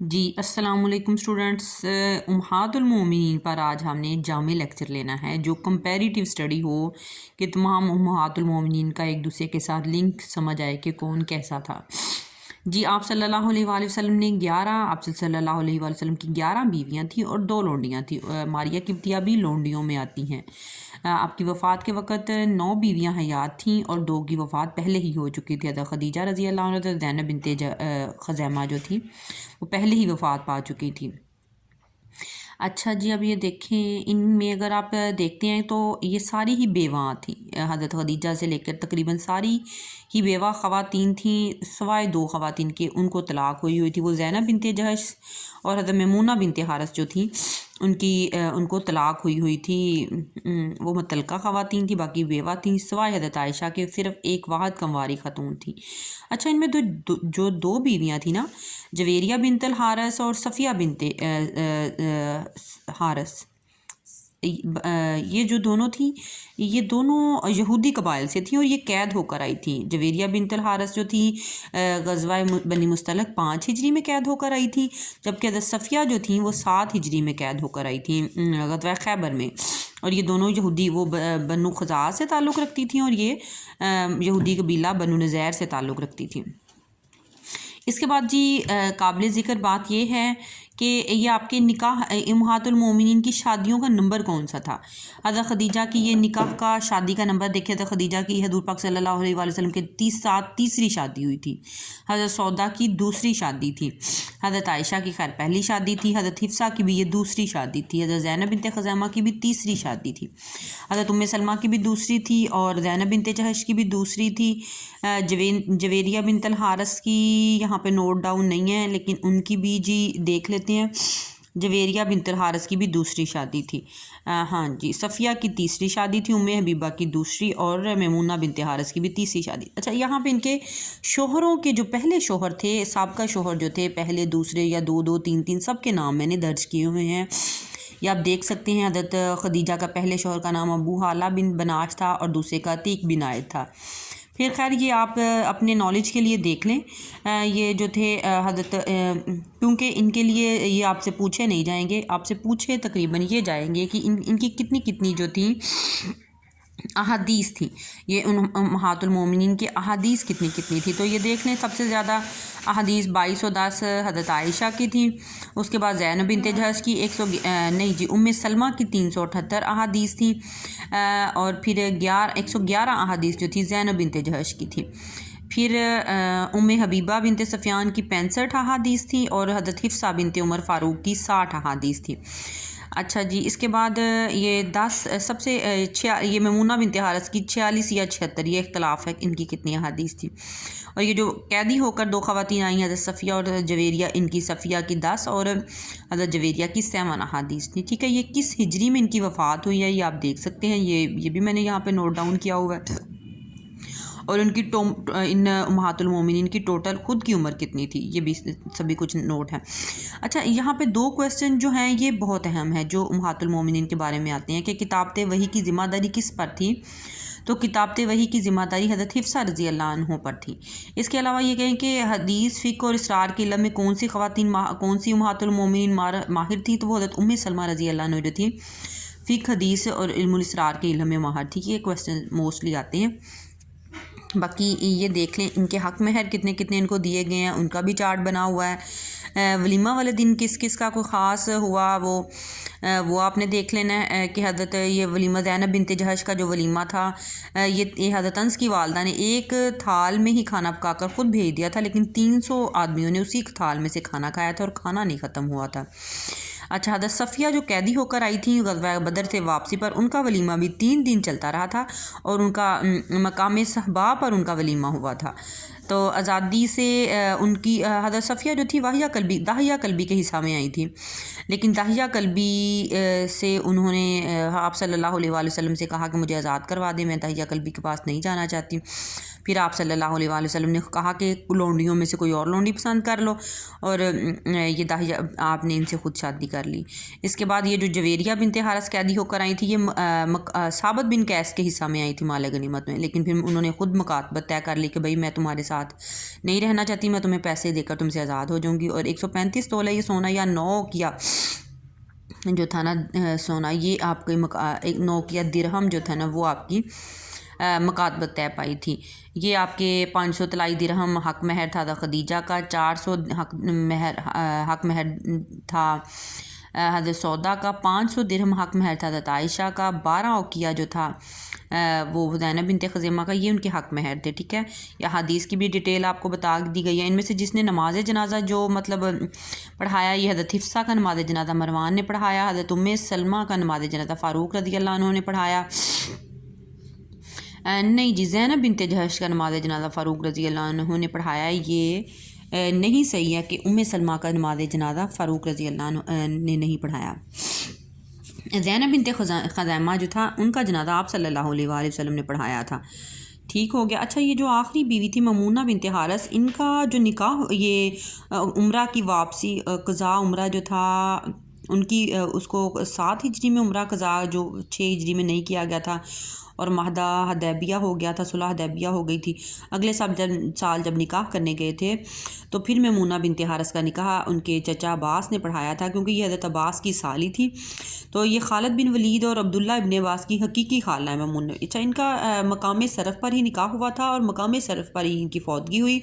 جی السلام علیکم اسٹوڈنٹس، امہات المومنین پر آج ہم نے جامع لیکچر لینا ہے جو کمپیریٹیو اسٹڈی ہو کہ تمام امہات المومنین کا ایک دوسرے کے ساتھ لنک سمجھ آئے کہ کون کیسا تھا۔ جی آپ صلی اللہ علیہ وآلہ وسلم نے آپ صلی اللہ علیہ وآلہ وسلم کی 11 بیویاں تھیں اور 2 لونڈیاں تھیں۔ ماریہ قبطیہ بھی لونڈیوں میں آتی ہیں۔ آپ کی وفات کے وقت 9 بیویاں حیات تھیں اور 2 کی وفات پہلے ہی ہو چکی تھی۔ حضرت خدیجہ رضی اللہ عنہ، زینب بنت خزیمہ جو تھی وہ پہلے ہی وفات پا چکی تھی۔ اچھا جی، اب یہ دیکھیں، ان میں اگر آپ دیکھتے ہیں تو یہ ساری ہی بیواں تھیں۔ حضرت خدیجہ سے لے کر تقریباً ساری ہی بیوہ خواتین تھیں، سوائے 2 خواتین کے ان کو طلاق ہوئی تھی۔ وہ زینب بنت جہش اور حضرت میمونہ بنت حارث جو تھیں ان کو طلاق ہوئی تھی، وہ مطلقہ خواتین تھیں، باقی بیوہ تھیں، سوائے حضرت عائشہ کے صرف ایک واحد کنواری خاتون تھی۔ اچھا، ان میں جو 2 بیویاں تھیں نا، جویریہ بنت الحارث اور صفیہ بنت حارث، یہ جو دونوں تھیں یہ دونوں یہودی قبائل سے تھیں اور یہ قید ہو کر آئی تھیں۔ جویریہ بنت الحارث جو تھی غزوہ بنی مستلق 5 ہجری میں قید ہو کر آئی تھی، جبکہ حضرت صفیہ جو تھیں وہ 7 ہجری میں قید ہو کر آئی تھیں غزوہ خیبر میں، اور یہ دونوں یہودی، وہ بنو خزاعہ سے تعلق رکھتی تھیں اور یہ یہودی قبیلہ بنو نذیر سے تعلق رکھتی تھیں۔ اس کے بعد جی قابل ذکر بات یہ ہے کہ یہ آپ کے نکاح امہات المومنین کی شادیوں کا نمبر کون سا تھا۔ حضرت خدیجہ کی یہ نکاح کا شادی کا نمبر دیکھے تو خدیجہ کی حضور پاک صلی اللہ علیہ وآلہ وسلم کے تیسری شادی ہوئی تھی۔ حضرت سودا کی دوسری شادی تھی۔ حضرت عائشہ کی خیر پہلی شادی تھی۔ حضرت حفصہ کی بھی یہ دوسری شادی تھی۔ حضرت زینب بنت خزیمہ کی بھی تیسری شادی تھی۔ حضرت ام سلمہ کی بھی دوسری تھی اور زینب بنت جہش کی بھی دوسری تھی۔ جویریہ بنت الحارث کی یہاں پہ نوٹ ڈاؤن نہیں ہے، لیکن ان کی بھی جی دیکھ لیتے ہیں۔ جویریہ بنت الحارث کی بھی دوسری شادی تھی۔ ہاں جی، صفیہ کی تیسری شادی تھی، ام حبیبہ کی دوسری، اور میمونہ بنت حارث کی بھی تیسری شادی۔ اچھا، یہاں پہ ان کے شوہروں کے جو پہلے شوہر تھے، سابقہ شوہر جو تھے، پہلے دوسرے یا 2 3 سب کے نام میں نے درج کیے ہوئے ہیں، یہ آپ دیکھ سکتے ہیں۔ حضرت خدیجہ کا پہلے شوہر کا نام ابو حالہ بن بناش تھا اور دوسرے کا عتیق بن عائد تھا۔ پھر خیر یہ آپ اپنے نالج کے لیے دیکھ لیں، یہ جو تھے حضرت، کیونکہ ان کے لیے یہ آپ سے پوچھے نہیں جائیں گے، آپ سے پوچھے تقریباً یہ جائیں گے کہ ان کی کتنی جو تھیں احادیث تھیں، یہ امہات المومنین کی احادیث کتنی تھی، تو یہ دیکھ لیں۔ سب سے زیادہ احادیث 2210 حضرت عائشہ کی تھیں، اس کے بعد زینب بنت جہش کی ام سلمہ کی 378 احادیث تھیں، اور پھر 111 احادیث جو تھی زینب بنت جہش کی تھی۔ پھر ام حبیبہ بنت سفیان کی 65 احادیث تھیں اور حضرت حفصہ بنت عمر فاروق کی 60 احادیث تھی۔ اچھا جی، اس کے بعد یہ یہ میمونہ بنت حارث کی 46 یا 76، یہ اختلاف ہے ان کی کتنی احادیث تھی۔ اور یہ جو قیدی ہو کر 2 خواتین آئیں، حضرت صفیہ اور جویریہ، ان کی صفیہ کی 10 اور حضرت جویریہ کی 7 احادیث تھی۔ ٹھیک ہے، یہ کس ہجری میں ان کی وفات ہوئی ہے یہ آپ دیکھ سکتے ہیں، یہ بھی میں نے یہاں پہ نوٹ ڈاؤن کیا ہوا ہے، اور ان امہات المومنین کی ٹوٹل خود کی عمر کتنی تھی یہ بھی سبھی کچھ نوٹ ہیں۔ اچھا، یہاں پہ 2 کویسچن جو ہیں یہ بہت اہم ہے جو امہات المومنین کے بارے میں آتے ہیں کہ کتابت وحی کی ذمہ داری کس پر تھی، تو کتابت وحی کی ذمہ داری حضرت حفصہ رضی اللہ عنہ پر تھی۔ اس کے علاوہ یہ کہیں کہ حدیث، فقہ اور اسرار کے علم میں کون سی امہات المومنین ماہر تھی، تو وہ حضرت ام سلمہ رضی اللہ عنہ جو تھی فقہ، حدیث اور علم الاسرار کے علم میں ماہر تھی۔ یہ کویسچن موسٹلی آتے ہیں۔ باقی یہ دیکھ لیں ان کے حق مہر کتنے ان کو دیے گئے ہیں، ان کا بھی چارٹ بنا ہوا ہے۔ ولیمہ والے دن کس کا کوئی خاص ہوا وہ آپ نے دیکھ لینا ہے کہ حضرت یہ ولیمہ زینب بنت جہش کا جو ولیمہ تھا، یہ حضرت انس کی والدہ نے ایک تھال میں ہی کھانا پکا کر خود بھیج دیا تھا، لیکن 300 آدمیوں نے اسی تھال میں سے کھانا کھایا تھا اور کھانا نہیں ختم ہوا تھا۔ اچھا، حضرت صفیہ جو قیدی ہو کر آئی تھیں غزوہ بدر سے واپسی پر، ان کا ولیمہ بھی 3 دن چلتا رہا تھا اور ان کا مقام صحبا پر ان کا ولیمہ ہوا تھا۔ تو آزادی سے ان کی حضرت صفیہ جو تھی داہیہ کلبی کے حصہ میں آئی تھی، لیکن داہیہ کلبی سے انہوں نے آپ صلی اللہ علیہ وآلہ وسلم سے کہا کہ مجھے آزاد کروا دیں، میں داہیہ کلبی کے پاس نہیں جانا چاہتی۔ پھر آپ صلی اللہ علیہ وآلہ وسلم نے کہا کہ لونڈیوں میں سے کوئی اور لونڈی پسند کر لو، اور یہ داہیہ آپ نے ان سے خود شادی کر لی۔ اس کے بعد یہ جو جویریہ بنت حارث قیدی ہو کر آئی تھی، یہ ثابت بن قیس کے حصہ میں آئی تھی مال غنیمت میں، لیکن پھر انہوں نے خود مکاتبت طے کر لی کہ بھئی میں تمہارے ساتھ ساتھ نہیں رہنا چاہتی میں تمہیں پیسے دے کر تم سے آزاد ہو جاؤں گی. اور 135 تولہ یہ سونا یا 9 کیا جو تھا نا سونا یہ آپ کے 9 کیا درہم جو تھا نا وہ آپ کی مکاتبت طے پائی تھی. یہ آپ کے 500 طلائی درہم حق مہر تھا خدیجہ کا, 400 حق مہر تھا حضرت سودا کا, 500 درہم حق مہر تھا حضرت عائشہ کا, 12 اوقیہ جو تھا وہ زینب بنت خزیمہ کا, یہ ان کے حق مہر تھے. ٹھیک ہے, یا حدیث کی بھی ڈیٹیل آپ کو بتا دی گئی ہے. ان میں سے جس نے نماز جنازہ جو مطلب پڑھایا یہ حضرت حفصہ کا نماز جنازہ مروان نے پڑھایا, حضرت ام سلمہ کا نماز جنازہ فاروق رضی اللہ عنہ نے پڑھایا. نہیں جی, زینب بنت جہش کا نماز جنازہ فاروق رضی اللہ عنہ نے پڑھایا. یہ نہیں صحیح ہے کہ ام سلمہ کا نماز جنازہ فاروق رضی اللہ عنہ نے نہیں پڑھایا. زینب بنت خزیمہ جو تھا ان کا جنازہ آپ صلی اللہ علیہ وآلہ وسلم نے پڑھایا تھا. ٹھیک ہو گیا. اچھا, یہ جو آخری بیوی تھی میمونہ بنت حارث, ان کا جو نکاح یہ عمرہ کی واپسی قضاء عمرہ جو تھا ان کی اس کو 7 ہجری میں عمرہ قضاء جو 6 ہجری میں نہیں کیا گیا تھا, اور معاہدہ حدیبیہ ہو گیا تھا, صلح حدیبیہ ہو گئی تھی. اگلے سال جب نکاح کرنے گئے تھے تو پھر میمونہ بنت حارث کا نکاح ان کے چچا عباس نے پڑھایا تھا, کیونکہ یہ حضرت عباس کی سالی تھی. تو یہ خالد بن ولید اور عبداللہ ابن عباس کی حقیقی خالہ ہے میمونہ. اچھا, ان کا مقام صرف پر ہی نکاح ہوا تھا اور مقام صرف پر ہی ان کی فوتگی ہوئی.